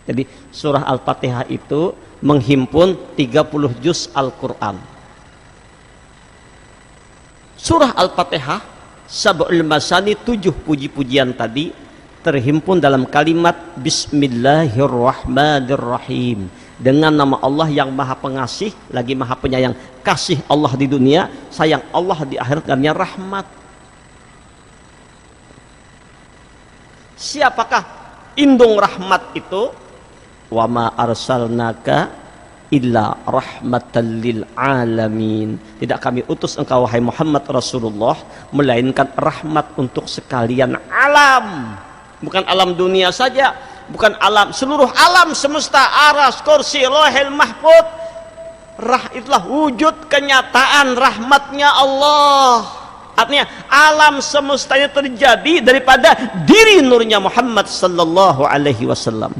Jadi surah Al-Fatihah itu menghimpun 30 juz Al-Quran. Surah Al-Fatihah, Sab'ul Masani, 7 puji-pujian tadi terhimpun dalam kalimat Bismillahirrahmanirrahim. Dengan nama Allah yang maha pengasih lagi maha penyayang. Kasih Allah di dunia, sayang Allah di akhirat, dan rahmat. Siapakah indung rahmat itu? Wa ma arsalnaka illa rahmatan lil alamin. Tidak kami utus engkau wahai Muhammad Rasulullah melainkan rahmat untuk sekalian alam. Bukan alam dunia saja, bukan alam, seluruh alam semesta, aras, kursi, lauhil mahfuz. Itulah wujud kenyataan rahmatnya Allah. Artinya alam semestanya terjadi daripada diri nurnya Muhammad sallallahu alaihi wasallam.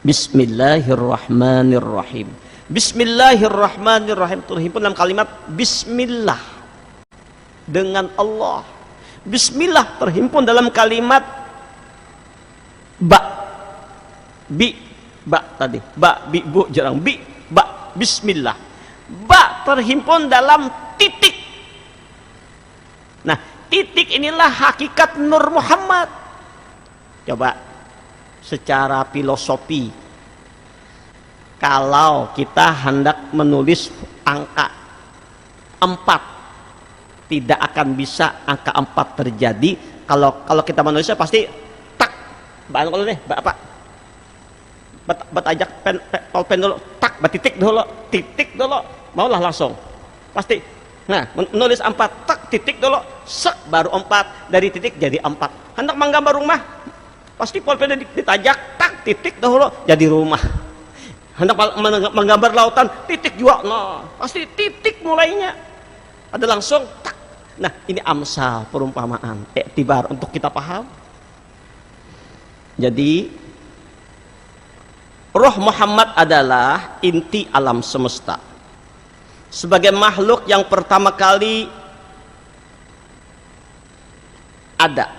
Bismillahirrahmanirrahim. Bismillahirrahmanirrahim terhimpun dalam kalimat Bismillah, dengan Allah. Bismillah terhimpun dalam kalimat Ba. Bi, ba tadi. Ba, bi, bu, jarang. Bi, ba, Bismillah. Ba terhimpun dalam titik. Nah, titik inilah hakikat Nur Muhammad. Coba secara filosofi, kalau kita hendak menulis angka 4, tidak akan bisa angka 4 terjadi kalau kita menulisnya pasti tak. Kalau nih, apa? Ajak pen dulu, tak, titik dulu, maulah langsung. Pasti. Nah, menulis 4, tak, titik dulu, sek, baru 4, dari titik jadi 4. Hendak menggambar rumah, pasti pulpen ditajak, tak, titik dahulu, jadi rumah. Hendak menggambar lautan, titik juga, nah, pasti titik mulainya. Ada langsung, tak. Nah, ini amsal, perumpamaan, iktibar untuk kita paham. Jadi, roh Muhammad adalah inti alam semesta. Sebagai makhluk yang pertama kali ada,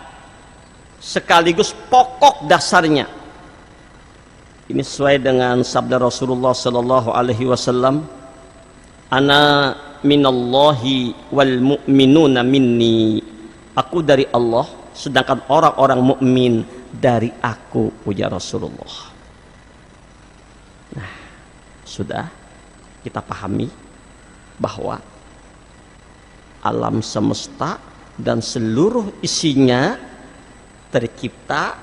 sekaligus pokok dasarnya. Ini sesuai dengan sabda Rasulullah sallallahu alaihi wasallam, ana minallahi wal mu'minuna minni. Aku dari Allah, sedangkan orang-orang mukmin dari aku, ujar Rasulullah. Nah, sudah kita pahami bahwa alam semesta dan seluruh isinya tercipta,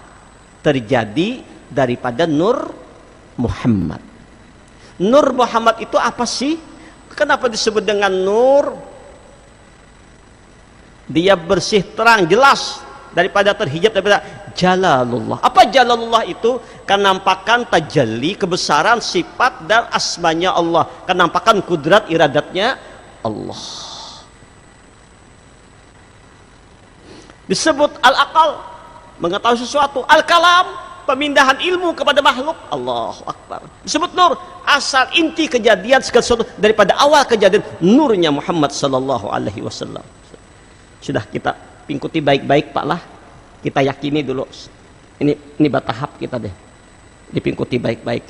terjadi daripada Nur Muhammad. Nur Muhammad itu apa sih? Kenapa disebut dengan nur? Dia bersih, terang, jelas, daripada terhijab daripada jalalullah. Apa jalalullah itu? Kenampakan tajalli, kebesaran sifat dan asmanya Allah, kenampakan kudrat iradatnya Allah. Disebut al-aqal, mengetahui sesuatu. Al-kalam, pemindahan ilmu kepada makhluk. Allahu Akbar. Disebut nur, asal inti kejadian segala sesuatu daripada awal kejadian nurnya Muhammad sallallahu alaihi wasallam. Sudah kita pingkuti baik-baik Pak lah. Kita yakini dulu. Ini batahap kita deh. Dipingkuti baik-baik.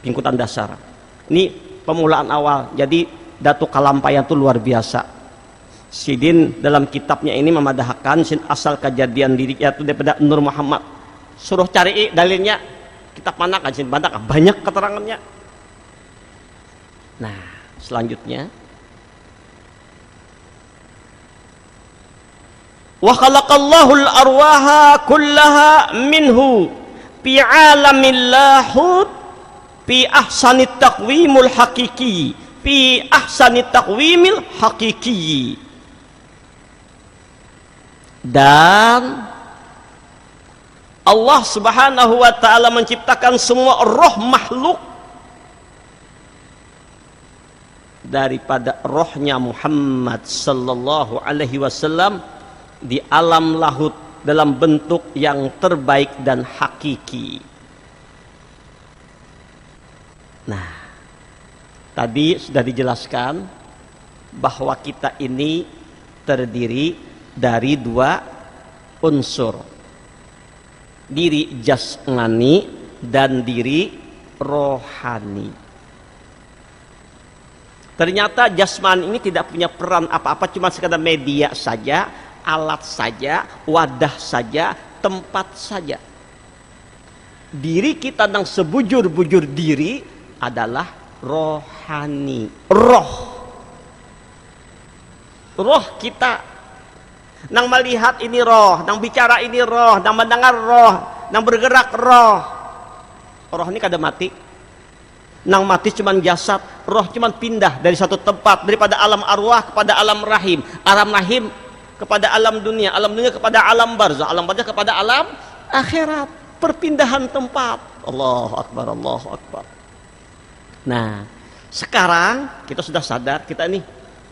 Pingkutan dasar. Ini pemulaan awal. Jadi Datuk Kalampayan itu luar biasa. Sidin dalam kitabnya ini memadahkan asal kejadian dirinya itu daripada Nur Muhammad. Suruh cari dalilnya. Kitab mana kan? Banyak keterangannya. Nah, selanjutnya. Wa khalaqallahu al-arwaha kullaha minhu fi 'alamil lahut fi ahsanit taqwimul haqiqi fi ahsanit taqwimil haqiqi. Dan Allah Subhanahu wa taala menciptakan semua roh makhluk daripada rohnya Muhammad sallallahu alaihi wasallam di alam lahut dalam bentuk yang terbaik dan hakiki. Nah, tadi sudah dijelaskan bahwa kita ini terdiri dari dua unsur, diri jasmani dan diri rohani. Ternyata jasmani ini tidak punya peran apa-apa, cuma sekadar media saja, alat saja, wadah saja, tempat saja. Diri kita yang sebujur-bujur diri adalah rohani. Roh kita nang melihat ini roh, nang bicara ini roh, nang mendengar roh, nang bergerak roh. Roh ini kada mati. Nang mati cuman jasad, roh cuman pindah dari satu tempat, daripada alam arwah kepada alam rahim kepada alam dunia kepada alam barzah, alam barzah kepada alam akhirat. Perpindahan tempat. Allahu Akbar, Allahu Akbar. Nah, sekarang kita sudah sadar, kita ini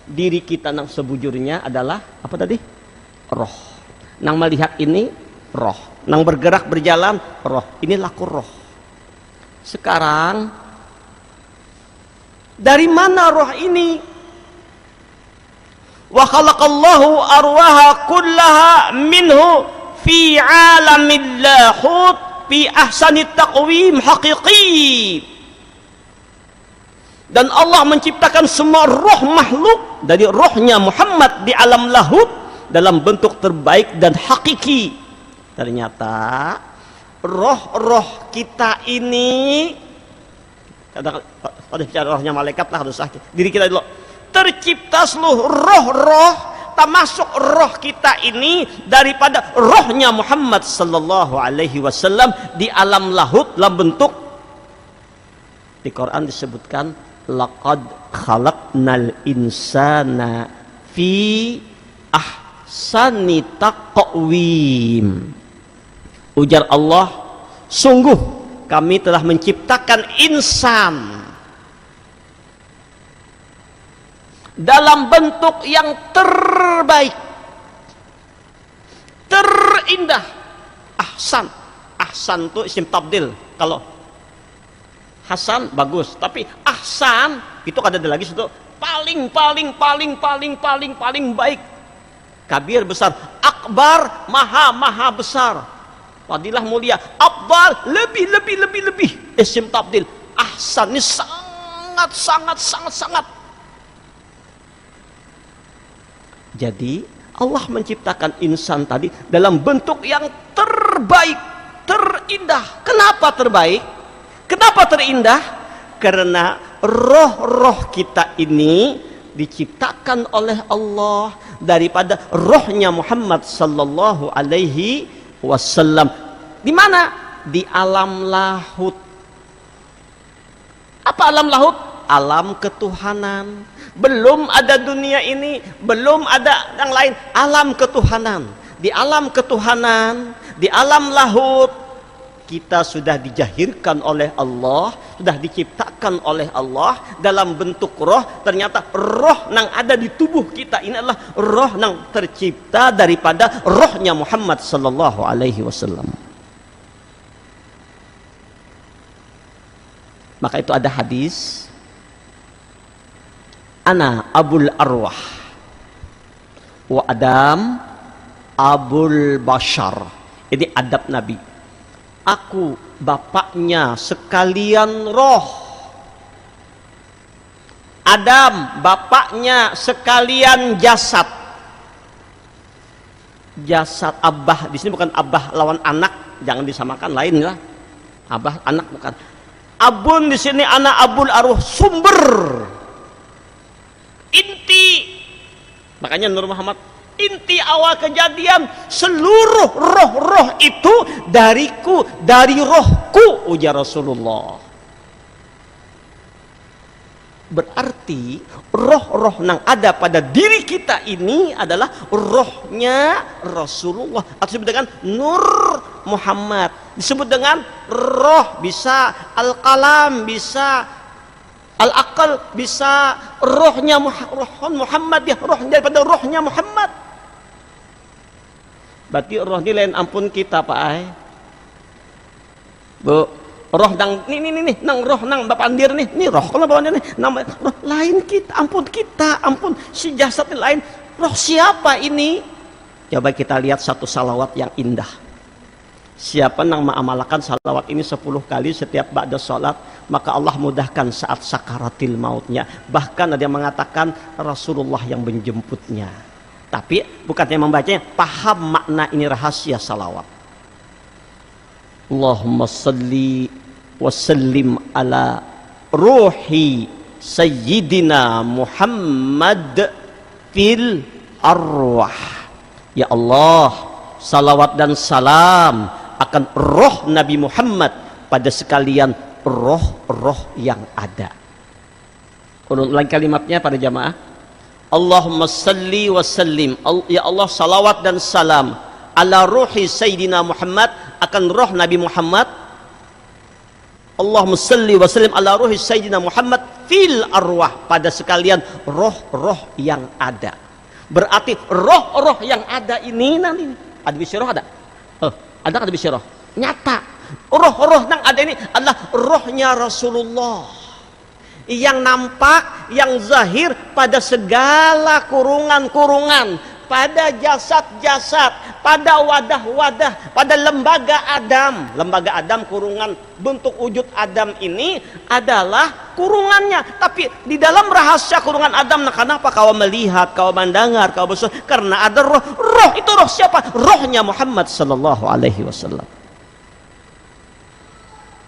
diri kita yang sebujurnya adalah apa tadi? Roh. Nang melihat ini roh, nang bergerak berjalan roh. Ini laku roh. Sekarang dari mana roh ini? Wa khalaqallahu arwaha kullaha minhu fi 'alamil lahut fi ahsanit taqwim haqiqi. Dan Allah menciptakan semua roh makhluk dari rohnya Muhammad di alam lahut dalam bentuk terbaik dan hakiki. Ternyata roh-roh kita ini, ada bicara rohnya malaikat lah, harus diri kita dulu. Tercipta seluruh roh-roh, termasuk roh kita ini daripada rohnya Muhammad sallallahu alaihi wasallam di alam lahut dalam bentuk, di Quran disebutkan laqad khalaqnal insana fi ahsani taqwim. Ujar Allah, sungguh kami telah menciptakan insan dalam bentuk yang terbaik, terindah. Ahsan itu isim tabdil. Kalau Hasan bagus, tapi ahsan itu ada lagi satu paling baik. Kabir besar, akbar maha besar. Fadilah mulia, afdal lebih. Isim tabdil. Ahsan ini sangat Jadi Allah menciptakan insan tadi dalam bentuk yang terbaik, terindah. Kenapa terbaik? Kenapa terindah? Karena roh-roh kita ini diciptakan oleh Allah daripada rohnya Muhammad sallallahu alaihi wasallam. Di mana? Di alam lahut. Apa alam lahut? Alam ketuhanan. Belum ada dunia ini, belum ada yang lain. Alam ketuhanan. Di alam ketuhanan, di alam lahut, kita sudah dijahirkan oleh Allah, sudah diciptakan oleh Allah dalam bentuk roh. Ternyata roh yang ada di tubuh kita ini adalah roh yang tercipta daripada rohnya Muhammad sallallahu alaihi wasallam. Maka itu ada hadis, ana abul arwah wa Adam abul bashar. Ini adab Nabi. Aku bapaknya sekalian roh. Adam bapaknya sekalian jasad. Jasad abah di sini bukan abah lawan anak, jangan disamakan, lain lah. Abah anak bukan. Abun di sini anak abul arwah, sumber inti. Makanya Nur Muhammad, inti awal kejadian seluruh roh-roh itu dariku, dari rohku, ujar Rasulullah. Berarti roh-roh yang ada pada diri kita ini adalah rohnya Rasulullah, atau disebut dengan Nur Muhammad, disebut dengan roh, bisa al-qalam, bisa al-aqal, bisa rohnya Muhammad, ya, roh daripada rohnya Muhammad. Berarti roh ini lain ampun kita, Pak Ai. Bu, roh nang nih nang roh nang Bapak Andir nih roh, kalau Bapak Andir nih nama roh lain kita, ampun si jasad ini lain. Roh siapa ini? Coba kita lihat satu salawat yang indah. Siapa yang mengamalkan salawat ini 10 kali setiap ba'da salat, maka Allah mudahkan saat sakaratil mautnya. Bahkan ada yang mengatakan Rasulullah yang menjemputnya. Tapi bukan yang membacanya, paham makna ini, rahasia salawat. Allahumma salli wa sallim ala ruhi sayyidina Muhammad fil arwah. Ya Allah, salawat dan salam akan roh Nabi Muhammad pada sekalian roh-roh yang ada. Ulang kalimatnya pada jamaah. Allahumma salli wa sallim, ya Allah salawat dan salam ala ruhi sayyidina Muhammad, akan roh Nabi Muhammad. Allahumma salli wa sallim ala ruhi sayyidina Muhammad fil arwah, pada sekalian roh-roh yang ada. Berarti roh-roh yang ada ini nanti ada bisyarah, ada ada kata bisyarah nyata. Roh-roh yang ada ini adalah rohnya Rasulullah yang nampak, yang zahir pada segala kurungan-kurungan, pada jasad-jasad, pada wadah-wadah, pada lembaga Adam. Lembaga Adam, kurungan bentuk wujud Adam ini adalah kurungannya. Tapi di dalam rahasia kurungan Adam, nah kenapa kau melihat, kau mendengar, kau bersuara? Karena ada roh. Roh itu roh siapa? Rohnya Muhammad sallallahu alaihi wasallam.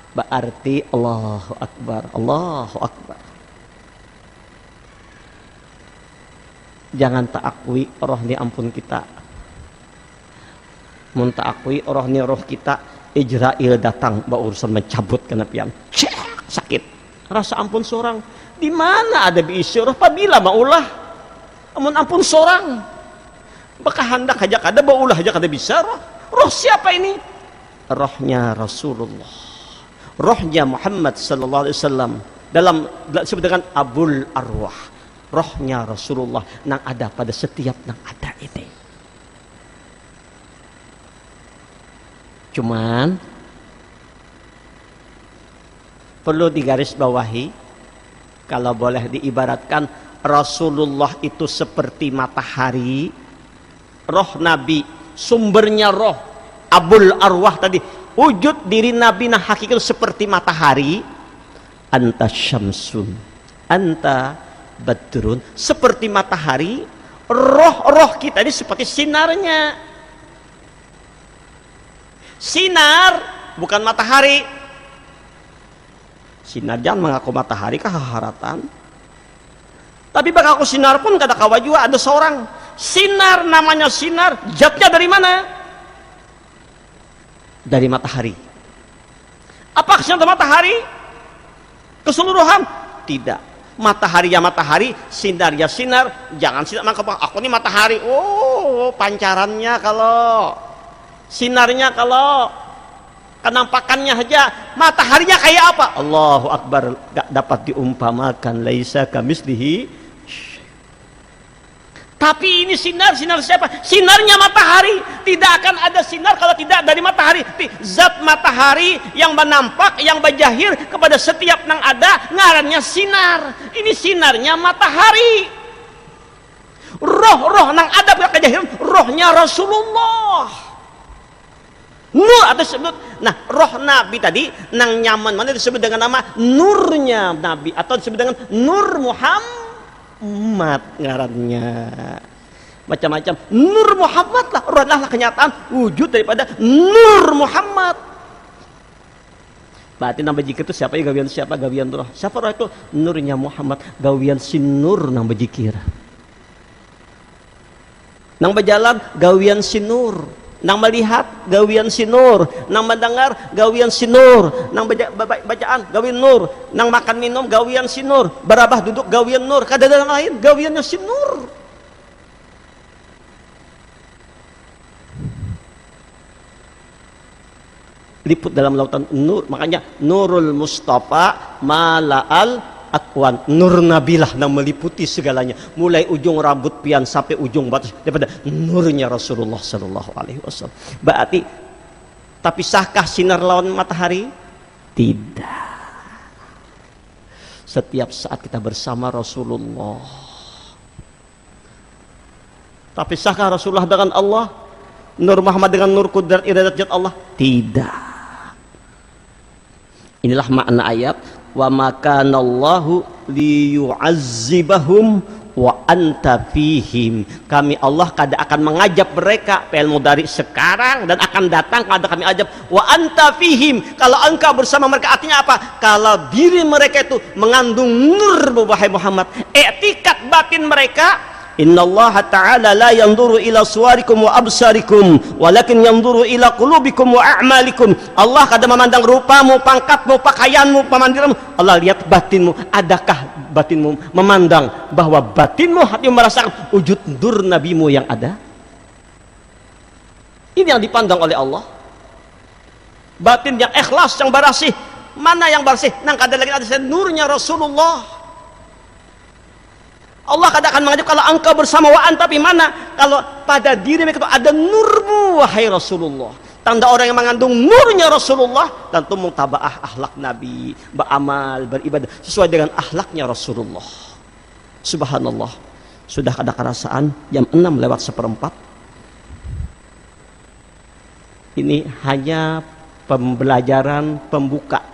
Berarti Allahu Akbar, Allahu Akbar. Jangan takakui roh ni ampun kita. Mun takakui roh ni roh kita, Ijrail datang berurusan mencabut kenapian. Sakit. Rasa ampun seorang. Di mana ada biisyarah? Apabila maulah. Amun ampun seorang. Maka hendak aja kada baulah aja kada bisyarah. Roh siapa ini? Rohnya Rasulullah. Rohnya Muhammad sallallahu alaihi wasallam, dalam disebut dengan Abul Arwah, rohnya Rasulullah yang ada pada setiap yang ada ini. Cuman perlu digarisbawahi, kalau boleh diibaratkan, Rasulullah itu seperti matahari, roh Nabi sumbernya roh Abul Arwah tadi, wujud diri Nabi nah hakikat seperti matahari. Anta syamsun, anta badrun, seperti matahari, roh-roh kita ini seperti sinarnya. Sinar bukan matahari. Sinar jangan mengaku matahari keharatan. Tapi bagi aku sinar pun kada kawa juga ada seorang. Sinar namanya sinar, zatnya dari mana? Dari matahari. Apa sinar matahari? Keseluruhan? Tidak. Matahari ya matahari, sinar ya sinar. Jangan sinar maka aku ini matahari. Oh, pancarannya kalau, sinarnya kalau, kenampakannya saja. Mataharinya kayak apa? Allahu Akbar, gak dapat diumpamakan. Laisa kamislihi. Tapi ini sinar siapa? Sinarnya matahari. Tidak akan ada sinar kalau tidak dari matahari. Zat matahari yang menampak, yang berjahir kepada setiap yang ada, ngarannya sinar. Ini sinarnya matahari. Roh-roh yang ada kejahiran, rohnya Rasulullah. Nur atau disebut, nah roh Nabi tadi nang nyaman mana disebut dengan nama nurnya Nabi atau disebut dengan Nur Muhammad ngarannya. Macam-macam Nur Muhammad lah, roh adalah kenyataan wujud daripada Nur Muhammad. Berarti nama jikir itu siapa ya gawian siapa gawian roh. Siapa roh itu? Nurnya Muhammad, gawian si nur nang bejikir. Nang berjalan gawian si nur. Nang melihat gawian sinur, nang mendengar gawian sinur, nang bacaan gawian nur, nang makan minum gawian sinur, berabah duduk gawian nur, kadang-kadang lain gawiannya sinur. Liput dalam lautan nur, makanya Nurul Mustafa mala'al akwan, nur nabilah yang meliputi segalanya, mulai ujung rambut pian sampai ujung batas daripada nurnya Rasulullah sallallahu alaihi wasallam. Berarti tapi sahkah sinar lawan matahari? Tidak. Setiap saat kita bersama Rasulullah. Tapi sahkah Rasulullah dengan Allah? Nur Muhammad dengan nur kudrat iradat zat Allah? Tidak. Inilah makna ayat wa makanallahu liyu'azzibahum wa anta fihim. Kami Allah kada akan mengajab mereka ilmu dari sekarang dan akan datang kada kami ajab wa anta fihim. Kalau engkau bersama mereka artinya apa? Kalau diri mereka itu mengandung nur wahai Muhammad, etikat batin mereka. Innallaha ta'ala la yanzuru ila suwarikum wa absarikum walakin yanzuru ila qulubikum wa a'malikum. Allah kada memandang rupamu, pangkatmu, pakaianmu, pemandiranmu. Allah lihat batinmu. Adakah batinmu memandang bahwa batinmu hatimu merasakan wujud nur nabimu yang ada? Ini yang dipandang oleh Allah. Batin yang ikhlas, yang bersih. Mana yang bersih? Nang kada lagi ada nurnya Rasulullah. Allah kadang akan mengajak kalau engkau bersama wa anta, tapi mana? Kalau pada diri mereka ada nurmu wahai Rasulullah. Tanda orang yang mengandung nurnya Rasulullah tentu mutabaah akhlak Nabi, beramal, beribadah sesuai dengan akhlaknya Rasulullah. Subhanallah. Sudah ada kerasaan jam 6:04. Ini hanya pembelajaran pembuka.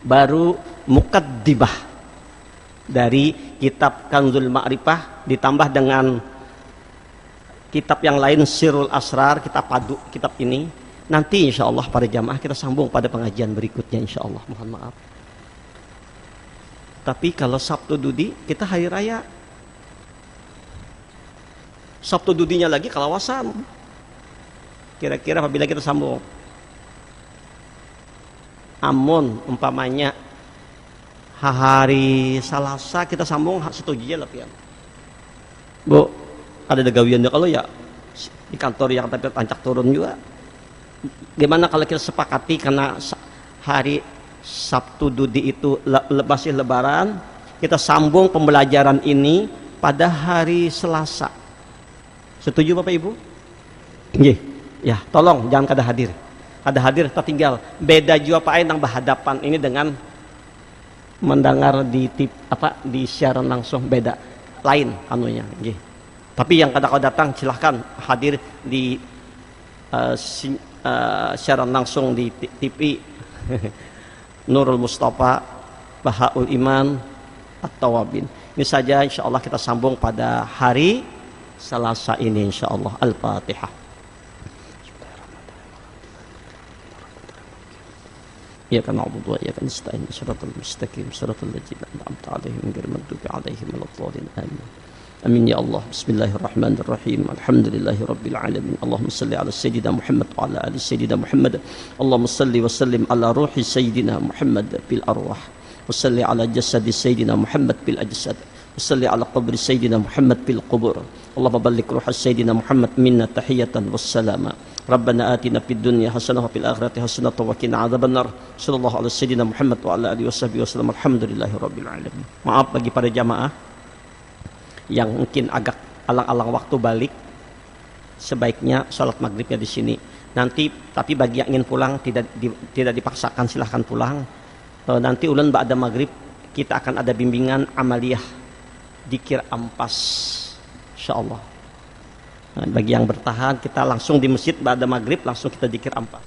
Baru muqaddimah dari kitab Kanzul Ma'rifah ditambah dengan kitab yang lain Sirrul Asrar. Kita padu kitab ini. Nanti insya Allah pada jamaah kita sambung pada pengajian berikutnya insya Allah. Mohon maaf. Tapi kalau Sabtu Dudi kita hari raya. Sabtu Dudinya lagi kalawasan. Kira-kira apabila kita sambung. Amun umpamanya hari Selasa kita sambung setuju lah pian. Bu, ada gawiannya kalau ya di kantor yang tapi tancak turun juga. Gimana kalau kita sepakati karena hari Sabtu Dudi itu masih lebaran, kita sambung pembelajaran ini pada hari Selasa. Setuju Bapak Ibu? Nggih. Ya, tolong jangan kada hadir. Kada hadir tertinggal. Beda juga Pak Ain yang berhadapan ini dengan mendengar di di siaran langsung, beda lain anunya nggih. Tapi yang kadang datang silahkan hadir di siaran langsung di TV Nurul Mustafa Bahaul Iman At-Tawabin. Ini saja insyaallah kita sambung pada hari Selasa ini insyaallah. Al-Fatihah. Iyyaka na'budu wa iyyaka nasta'in. Shiratal mustaqim, shiratal ladzina an'amta 'alaihim ghairil maghdubi 'alaihim waladdallin. Amin. Amin ya Allah. Bismillahirrahmanirrahim. Alhamdulillahirabbil alamin. Allahumma shalli ala sayyidina Muhammad wa ala ali sayyidina Muhammad. Allahumma shalli wa sallim ala ruhi sayyidina Muhammad bil arwah. Wa shalli ala jasadi sayyidina Muhammad bil ajsad. Wa shalli ala qabri sayyidina Muhammad bil qubur. Allahumma balligh ruha sayyidina Muhammad minna tahiyatan wassalama. Rabbana atina fid dunya hasanah wa fil akhirati hasanah wa qina adzabannar. Sallallahu alaihi sayyidina Muhammad wa ala alihi washabbihi wasallam. Alhamdulillahirabbil alamin. Maaf bagi para jamaah yang mungkin agak alang-alang waktu balik, sebaiknya sholat maghribnya di sini. Nanti tapi bagi yang ingin pulang tidak dipaksakan, silahkan pulang. Nanti ulun ba'da maghrib kita akan ada bimbingan amaliyah dikir ampas, insyaallah. Bagi yang bertahan kita langsung di masjid ba'da maghrib langsung kita dikir ampas.